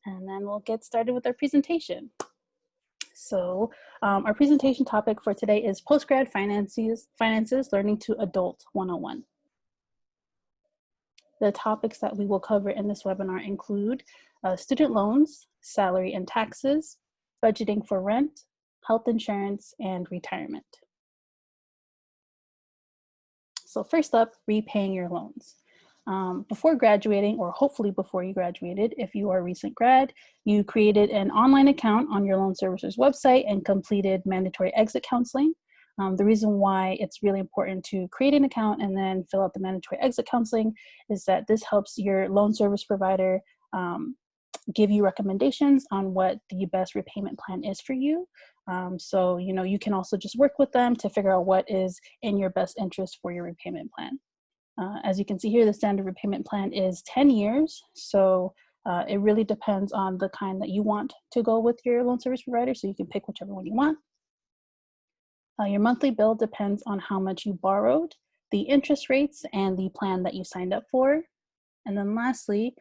And then we'll get started with our presentation. So our presentation topic for today is Post-Grad Finances Learning to Adult 101. The topics that we will cover in this webinar include student loans, salary and taxes, budgeting for rent, health insurance, and retirement. So first up, repaying your loans. Before graduating, or hopefully before you graduated, if you are a recent grad, you created an online account on your loan servicer's website and completed mandatory exit counseling. The reason why it's really important to create an account and then fill out the mandatory exit counseling is that this helps your loan service provider give you recommendations on what the best repayment plan is for you. So, you can also just work with them to figure out what is in your best interest for your repayment plan. As you can see here, the standard repayment plan is 10 years. So it really depends on the kind that you want to go with your loan service provider. So you can pick whichever one you want. Your monthly bill depends on how much you borrowed, the interest rates, and the plan that you signed up for. And then lastly,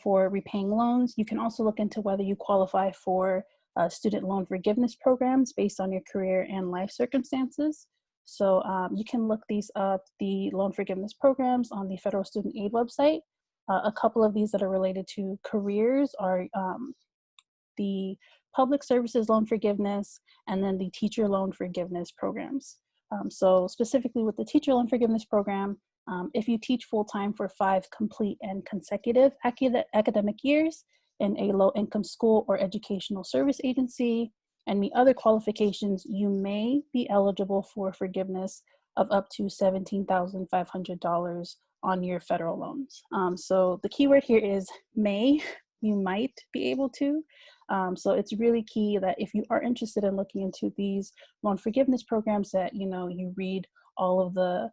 for repaying loans, you can also look into whether you qualify for student loan forgiveness programs based on your career and life circumstances. So you can look these up, the loan forgiveness programs on the Federal Student Aid website. A couple of these that are related to careers are the Public Services Loan Forgiveness and then the Teacher Loan Forgiveness programs. So specifically with the Teacher Loan Forgiveness program, if you teach full-time for 5 complete and consecutive academic years in a low-income school or educational service agency, and meet other qualifications, you may be eligible for forgiveness of up to $17,500 on your federal loans. So the keyword here is may. You might be able to. So it's really key that if you are interested in looking into these loan forgiveness programs, that you read all of the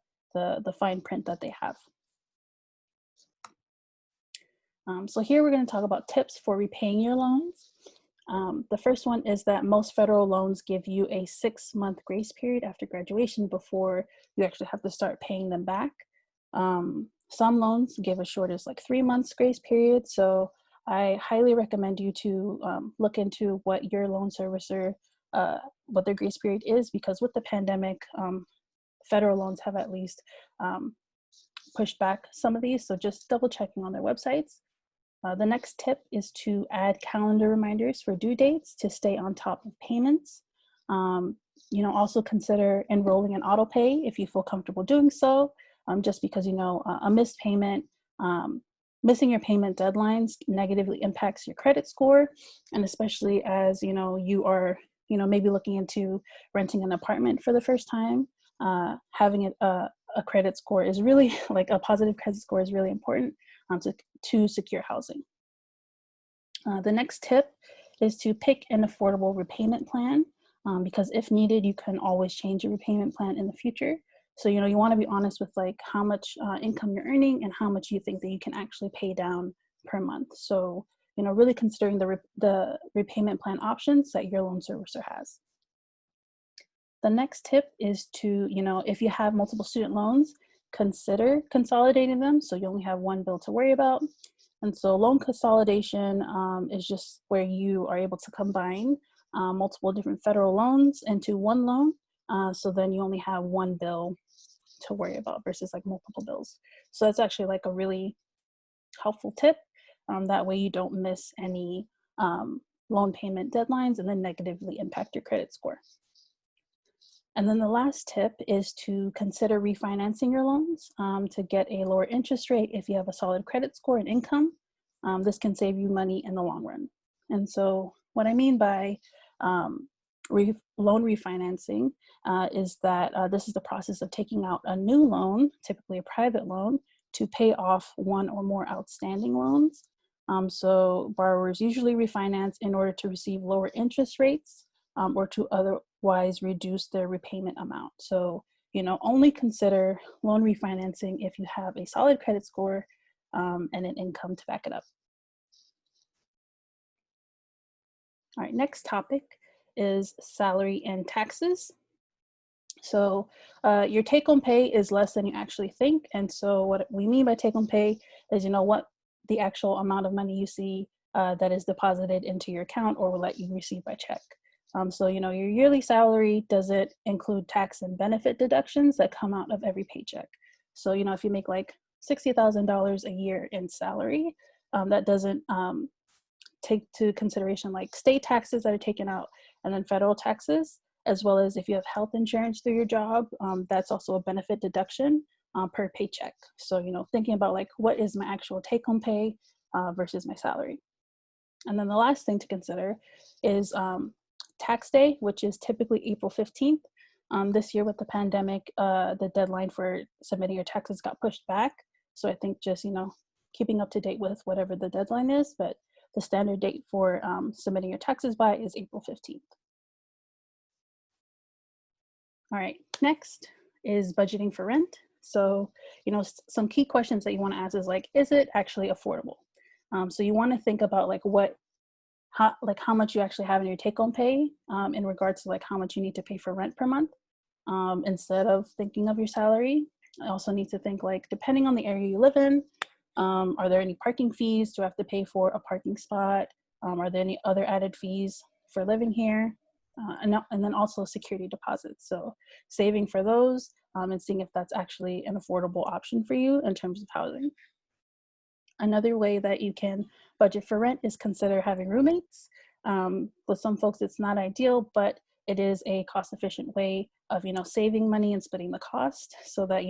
fine print that they have. So here we're going to talk about tips for repaying your loans. The first one is that most federal loans give you a 6-month grace period after graduation before you actually have to start paying them back. Some loans give as short as like 3 months grace period. So I highly recommend you to look into what your loan servicer, what their grace period is, because with the pandemic, federal loans have at least pushed back some of these. So just double checking on their websites. The next tip is to add calendar reminders for due dates to stay on top of payments. Also consider enrolling in auto pay if you feel comfortable doing so, just because, a missed payment, missing your payment deadlines negatively impacts your credit score. And especially as, you are, maybe looking into renting an apartment for the first time, having a credit score is really, like a positive credit score is really important to secure housing. The next tip is to pick an affordable repayment plan, because if needed, you can always change your repayment plan in the future. So, you want to be honest with like how much income you're earning and how much you think that you can actually pay down per month. So, really considering the repayment plan options that your loan servicer has. The next tip is to, if you have multiple student loans, consider consolidating them so you only have one bill to worry about. And so loan consolidation is just where you are able to combine multiple different federal loans into one loan. So then you only have one bill to worry about versus like multiple bills. So that's actually like a really helpful tip. That way you don't miss any loan payment deadlines and then negatively impact your credit score. And then the last tip is to consider refinancing your loans to get a lower interest rate if you have a solid credit score and income. This can save you money in the long run. And so what I mean by loan refinancing is that this is the process of taking out a new loan, typically a private loan, to pay off one or more outstanding loans. So borrowers usually refinance in order to receive lower interest rates or to otherwise reduce their repayment amount. So, only consider loan refinancing if you have a solid credit score and an income to back it up. All right, next topic is salary and taxes. So your take-home pay is less than you actually think. And so what we mean by take-home pay is, what the actual amount of money you see that is deposited into your account or will let you receive by check. So, your yearly salary doesn't include tax and benefit deductions that come out of every paycheck. So, if you make like $60,000 a year in salary, that doesn't take to consideration like state taxes that are taken out and then federal taxes, as well as if you have health insurance through your job, that's also a benefit deduction per paycheck. So, thinking about like what is my actual take-home pay versus my salary. And then the last thing to consider is tax day, which is typically April 15th. This year with the pandemic, the deadline for submitting your taxes got pushed back. So I think just, keeping up to date with whatever the deadline is, but the standard date for submitting your taxes by is April 15th. All right, next is budgeting for rent. So, some key questions that you want to ask is like, is it actually affordable? So you want to think about like how much you actually have in your take-home pay in regards to like how much you need to pay for rent per month instead of thinking of your salary. I also need to think like, depending on the area you live in, are there any parking fees? Do I have to pay for a parking spot? Are there any other added fees for living here? And then also security deposits. So saving for those and seeing if that's actually an affordable option for you in terms of housing. Another way that you can budget for rent is consider having roommates. With some folks, it's not ideal, but it is a cost-efficient way of, saving money and splitting the cost so that,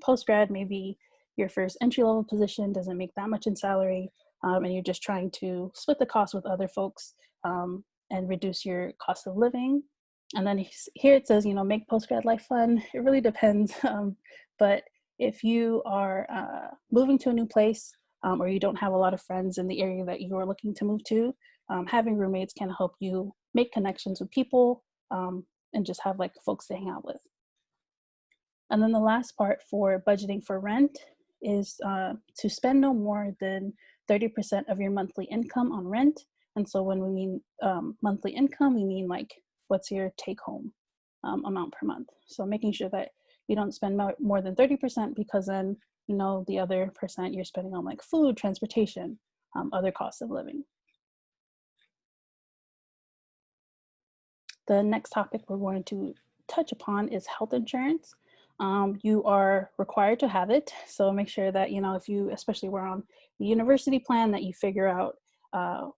post-grad, maybe your first entry-level position doesn't make that much in salary, and you're just trying to split the cost with other folks and reduce your cost of living. And then here it says, make post-grad life fun. It really depends. But if you are moving to a new place, or you don't have a lot of friends in the area that you are looking to move to, having roommates can help you make connections with people and just have like folks to hang out with. And then the last part for budgeting for rent is to spend no more than 30% of your monthly income on rent. And so when we mean monthly income, we mean like what's your take home amount per month. So making sure that you don't spend more than 30% because then the other percent you're spending on like food, transportation, other costs of living. The next topic we're going to touch upon is health insurance. You are required to have it. So make sure that, if you, especially we're on the university plan, that you figure out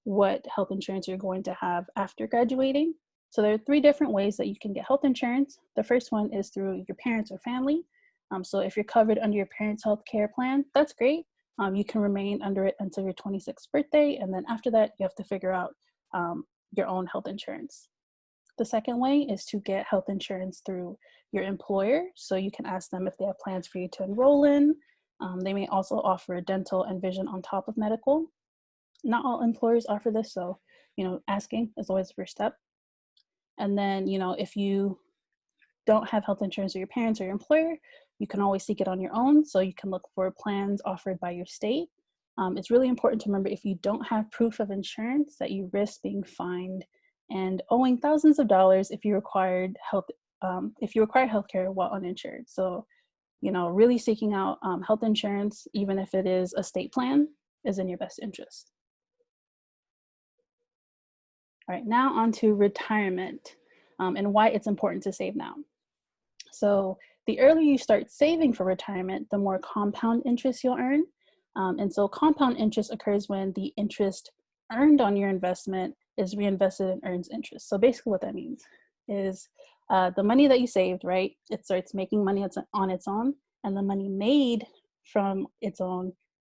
what health insurance you're going to have after graduating. So there are 3 different ways that you can get health insurance. The first one is through your parents or family. So if you're covered under your parents' health care plan, that's great. You can remain under it until your 26th birthday. And then after that, you have to figure out your own health insurance. The second way is to get health insurance through your employer. So you can ask them if they have plans for you to enroll in. They may also offer dental and vision on top of medical. Not all employers offer this. So, asking is always the first step. And then, if you don't have health insurance with your parents or your employer, you can always seek it on your own. So you can look for plans offered by your state. It's really important to remember if you don't have proof of insurance that you risk being fined and owing thousands of dollars if you require healthcare while uninsured. So, really seeking out health insurance, even if it is a state plan, is in your best interest. All right, now on to retirement and why it's important to save now. So the earlier you start saving for retirement, the more compound interest you'll earn. And so compound interest occurs when the interest earned on your investment is reinvested and earns interest. So basically what that means is the money that you saved, right? It starts making money on its own, and the money made from its own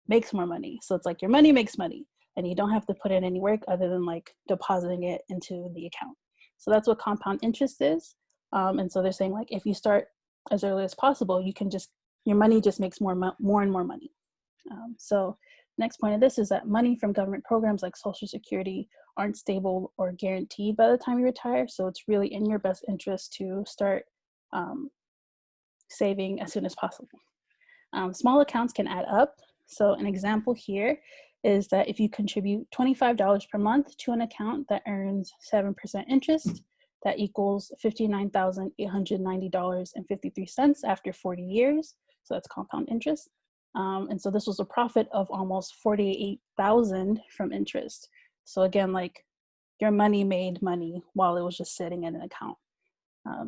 makes more money. So it's like your money makes money, and you don't have to put in any work other than like depositing it into the account. So that's what compound interest is. And so they're saying like, if you start as early as possible, your money just makes more and more money. So next point of this is that money from government programs like Social Security aren't stable or guaranteed by the time you retire. So it's really in your best interest to start saving as soon as possible. Small accounts can add up. So an example here is that if you contribute $25 per month to an account that earns 7% interest, that equals $59,890.53 after 40 years. So that's compound interest. And so this was a profit of almost 48,000 from interest. So again, like your money made money while it was just sitting in an account.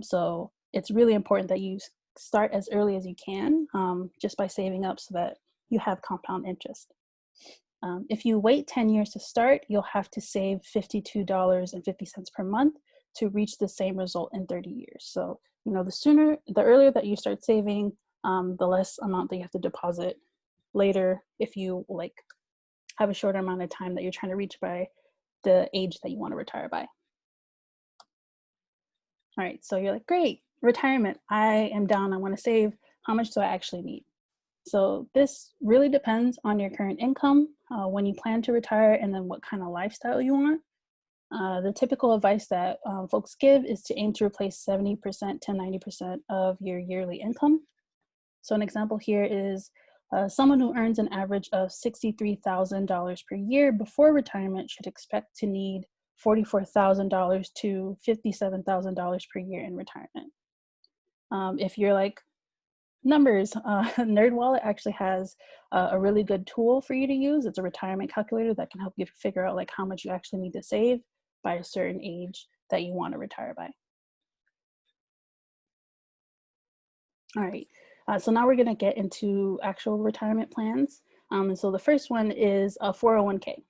So it's really important that you start as early as you can, just by saving up so that you have compound interest. If you wait 10 years to start, you'll have to save $52.50 per month to reach the same result in 30 years. So, you know, the earlier that you start saving, the less amount that you have to deposit later if you like have a shorter amount of time that you're trying to reach by the age that you want to retire by. All right, so you're like, great, retirement, I am down, I want to save. How much do I actually need? So this really depends on your current income, when you plan to retire, and then what kind of lifestyle you want. The typical advice that folks give is to aim to replace 70% to 90% of your yearly income. So an example here is someone who earns an average of $63,000 per year before retirement should expect to need $44,000 to $57,000 per year in retirement. If you're like, numbers, NerdWallet actually has a really good tool for you to use. It's a retirement calculator that can help you figure out like how much you actually need to save by a certain age that you want to retire by. All right, so now we're going to get into actual retirement plans. And so the first one is a 401k.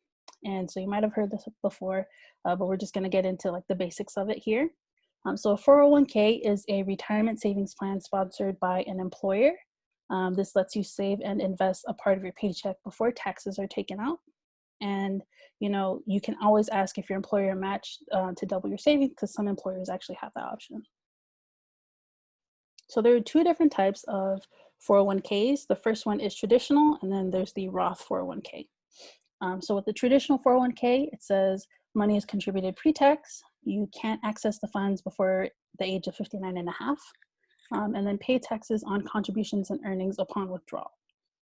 And so you might have heard this before, but we're just going to get into like the basics of it here. So a 401k is a retirement savings plan sponsored by an employer. This lets you save and invest a part of your paycheck before taxes are taken out. And you know, you can always ask if your employer matched to double your savings, because some employers actually have that option. So there are two different types of 401ks. The first one is traditional, and then there's the Roth 401k. So with the traditional 401k, it says money is contributed pre-tax. You can't access the funds before the age of 59 and a half, and then pay taxes on contributions and earnings upon withdrawal.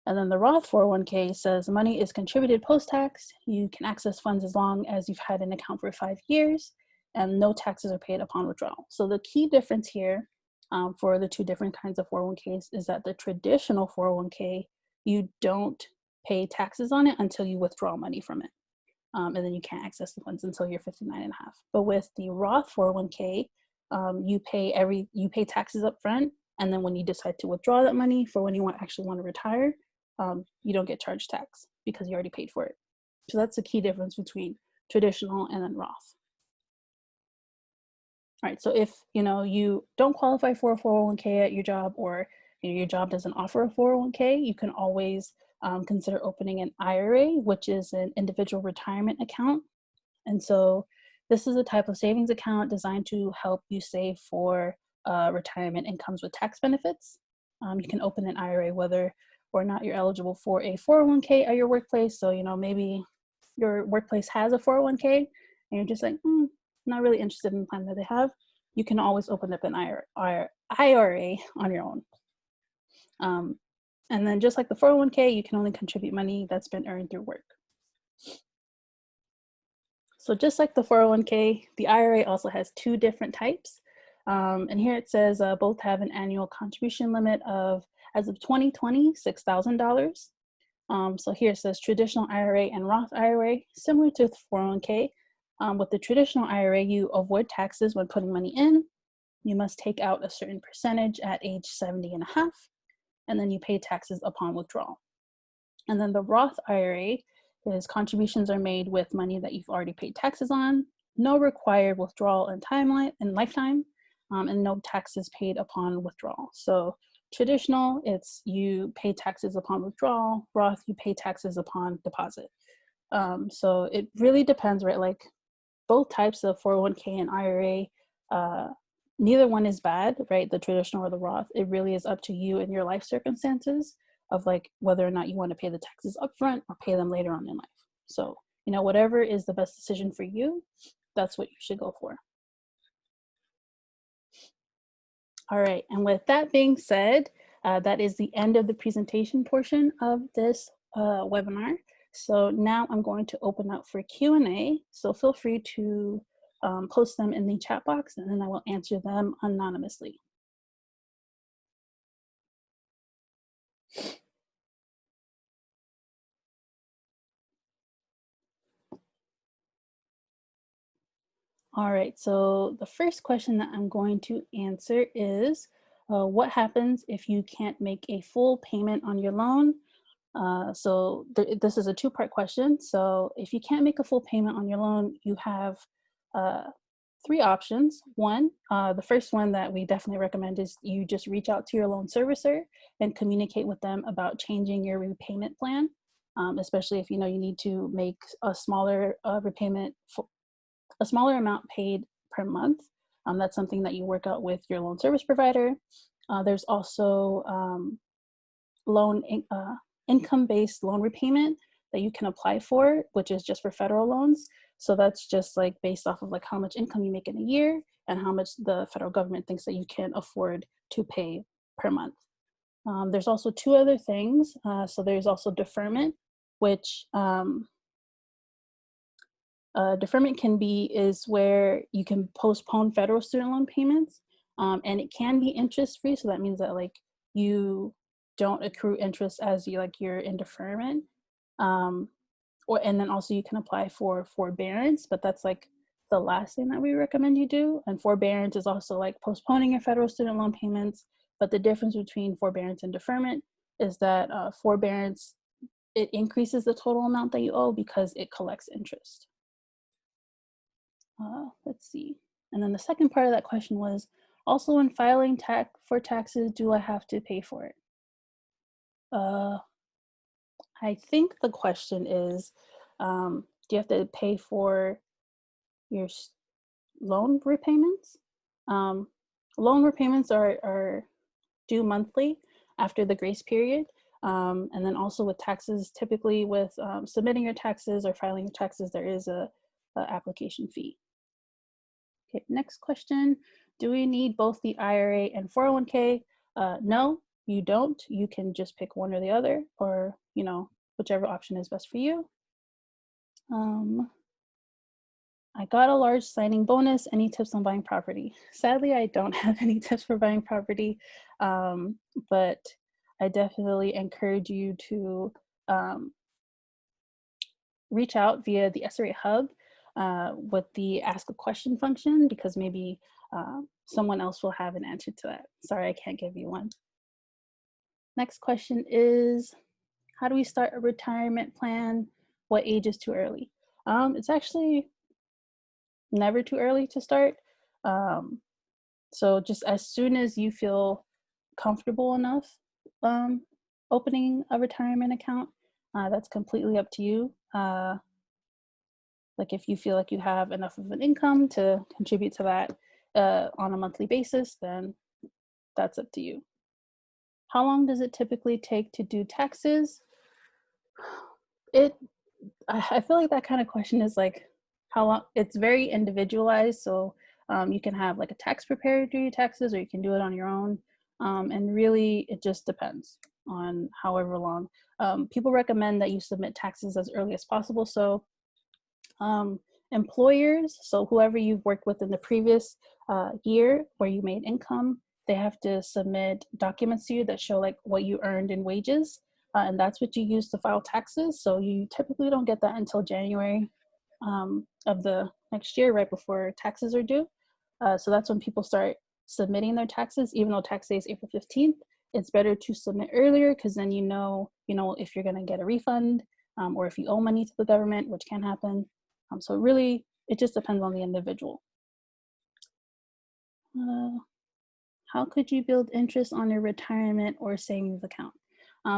And then the Roth 401k says money is contributed post-tax. You can access funds as long as you've had an account for 5 years, and no taxes are paid upon withdrawal. So the key difference here for the two different kinds of 401ks is that the traditional 401k, you don't pay taxes on it until you withdraw money from it. And then you can't access the funds until you're 59 and a half. But with the Roth 401k, you pay taxes up front, and then when you decide to withdraw that money for when you actually want to retire, you don't get charged tax because you already paid for it. So that's the key difference between traditional and then Roth. All right, so if you don't qualify for a 401k at your job, or your job doesn't offer a 401k, you can always consider opening an IRA, which is an individual retirement account. And so this is a type of savings account designed to help you save for retirement and comes with tax benefits. You can open an IRA whether or not you're eligible for a 401k at your workplace. So maybe your workplace has a 401k and you're just like, not really interested in the plan that they have. You can always open up an IRA on your own. And then just like the 401k, you can only contribute money that's been earned through work. So just like the 401k, the IRA also has two different types. And here it says both have an annual contribution limit of, as of 2020, $6,000. So here it says traditional IRA and Roth IRA, similar to the 401k. With the traditional IRA, you avoid taxes when putting money in. You must take out a certain percentage at age 70 and a half, and then you pay taxes upon withdrawal. And then the Roth IRA is contributions are made with money that you've already paid taxes on, no required withdrawal and lifetime, and no taxes paid upon withdrawal. So traditional, it's you pay taxes upon withdrawal. Roth, you pay taxes upon deposit. So it really depends, right? Like both types of 401k and IRA, neither one is bad, right? The traditional or the Roth. It really is up to you and your life circumstances of like whether or not you want to pay the taxes upfront or pay them later on in life. So, whatever is the best decision for you, that's what you should go for. All right, and with that being said, that is the end of the presentation portion of this webinar. So now I'm going to open up for Q&A. So feel free to post them in the chat box, and then I will answer them anonymously. All right, so the first question that I'm going to answer is what happens if you can't make a full payment on your loan? This is a two-part question. So if you can't make a full payment on your loan, you have uh, three options. One, the first one that we definitely recommend is you just reach out to your loan servicer and communicate with them about changing your repayment plan, especially if you know you need to make a smaller repayment, a smaller amount paid per month. That's something that you work out with your loan service provider. There's also loan income-based loan repayment that you can apply for, which is just for federal loans. So that's just like based off of like how much income you make in a year and how much the federal government thinks that you can afford to pay per month. There's also two other things. So there's also deferment, which deferment is where you can postpone federal student loan payments, and it can be interest free. So that means that like you don't accrue interest as you're in deferment, and then also you can apply for forbearance, but that's like the last thing that we recommend you do. And forbearance is also like postponing your federal student loan payments, but the difference between forbearance and deferment is that forbearance, it increases the total amount that you owe because it collects interest. Let's see. And then the second part of that question was, also when filing for taxes, do I have to pay for it? I think the question is, do you have to pay for your loan repayments? Loan repayments are due monthly after the grace period. And then also with taxes, typically with submitting your taxes or filing your taxes, there is a application fee. Okay, next question. Do we need both the IRA and 401k? No, you don't. You can just pick one or the other, or whichever option is best for you. I got a large signing bonus. Any tips on buying property? Sadly, I don't have any tips for buying property, but I definitely encourage you to reach out via the SRA Hub with the ask a question function, because maybe someone else will have an answer to that. Sorry, I can't give you one. Next question is, how do we start a retirement plan? What age is too early? It's actually never too early to start. So just as soon as you feel comfortable enough opening a retirement account, that's completely up to you. Like if you feel like you have enough of an income to contribute to that on a monthly basis, then that's up to you. How long does it typically take to do taxes? I feel like that kind of question is like how long. It's very individualized. So you can have like a tax preparer do your taxes, or you can do it on your own. And really, it just depends on however long. People recommend that you submit taxes as early as possible. So employers, so whoever you've worked with in the previous year where you made income, they have to submit documents to you that show like what you earned in wages, and that's what you use to file taxes. So you typically don't get that until January of the next year, right before taxes are due. So that's when people start submitting their taxes. Even though tax day is April 15th, it's better to submit earlier, because then you know if you're going to get a refund, or if you owe money to the government, which can happen. So really, it just depends on the individual. How could you build interest on your retirement or savings account?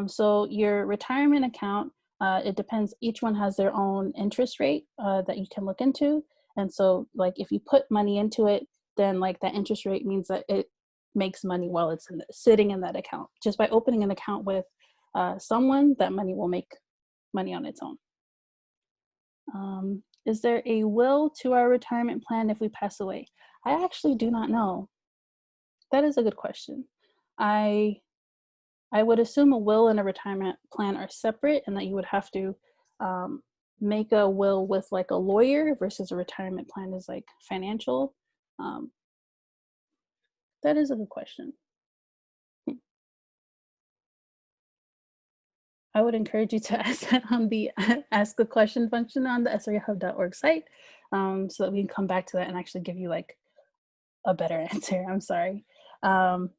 So your retirement account, it depends. Each one has their own interest rate that you can look into. And so like if you put money into it, then like that interest rate means that it makes money while it's sitting in that account. Just by opening an account with someone, that money will make money on its own. Is there a will to our retirement plan if we pass away? I actually do not know. That is a good question. I would assume a will and a retirement plan are separate, and that you would have to make a will with like a lawyer, versus a retirement plan is like financial. That is a good question. I would encourage you to ask that on the ask a question function on the srahub.org site. so that we can come back to that and actually give you like a better answer. I'm sorry. Um,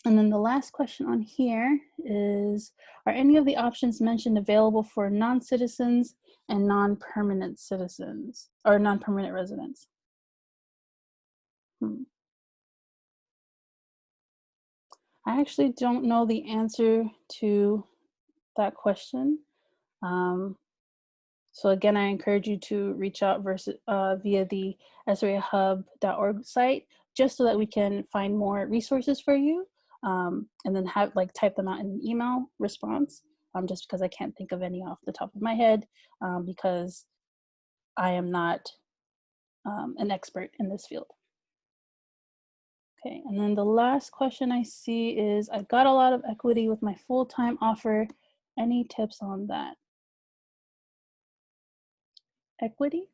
and then the last question on here is, are any of the options mentioned available for non-citizens and non-permanent citizens or non-permanent residents? Hmm. I actually don't know the answer to that question. Um, so again, I encourage you to reach out via the SRAHub.org site, just so that we can find more resources for you, and then have like type them out in an email response. Just because I can't think of any off the top of my head, because I am not an expert in this field. Okay, and then the last question I see is, I got a lot of equity with my full-time offer. Any tips on that? Equity?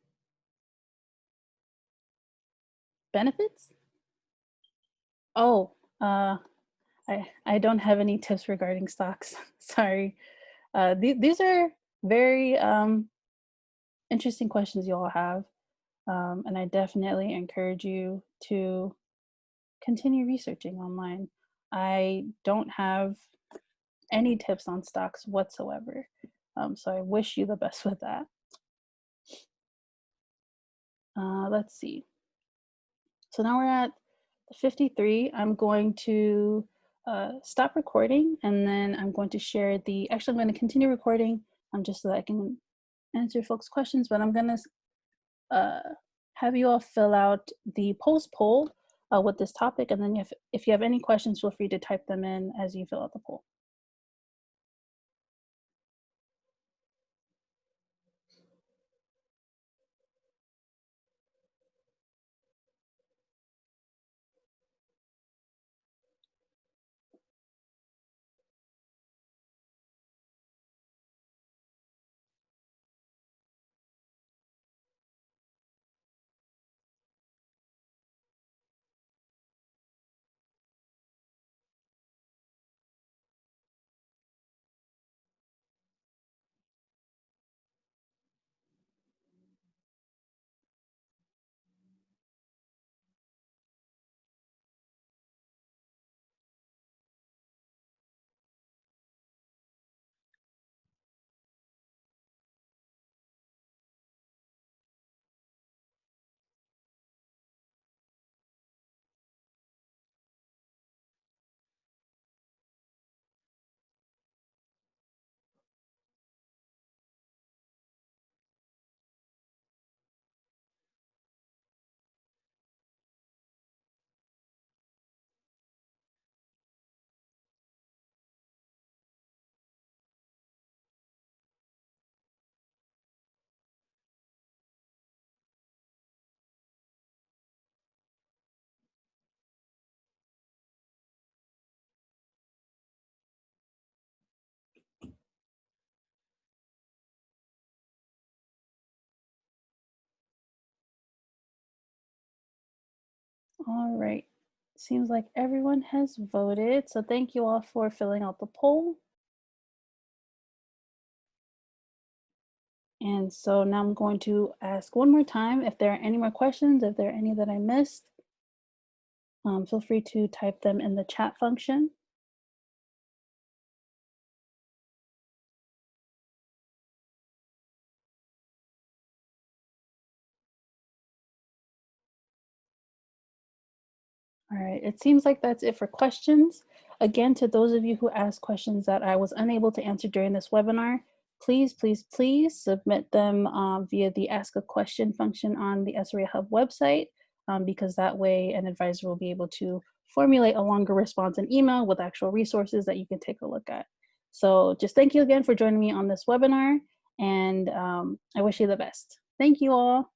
Benefits? Oh, I don't have any tips regarding stocks. Sorry. These are very interesting questions you all have, and I definitely encourage you to continue researching online. I don't have any tips on stocks whatsoever, so I wish you the best with that. Let's see. So now we're at 53. I'm going to stop recording, and then I'm going to share actually I'm going to continue recording just so that I can answer folks' questions, but I'm going to have you all fill out the post poll with this topic, and then if you have any questions, feel free to type them in as you fill out the poll. All right. Seems like everyone has voted, so thank you all for filling out the poll. And so now I'm going to ask one more time if there are any more questions, if there are any that I missed. Feel free to type them in the chat function. All right, it seems like that's it for questions. Again, to those of you who asked questions that I was unable to answer during this webinar, please, please, please submit them via the Ask a Question function on the SRA Hub website, because that way an advisor will be able to formulate a longer response in email with actual resources that you can take a look at. So just thank you again for joining me on this webinar, and I wish you the best. Thank you all.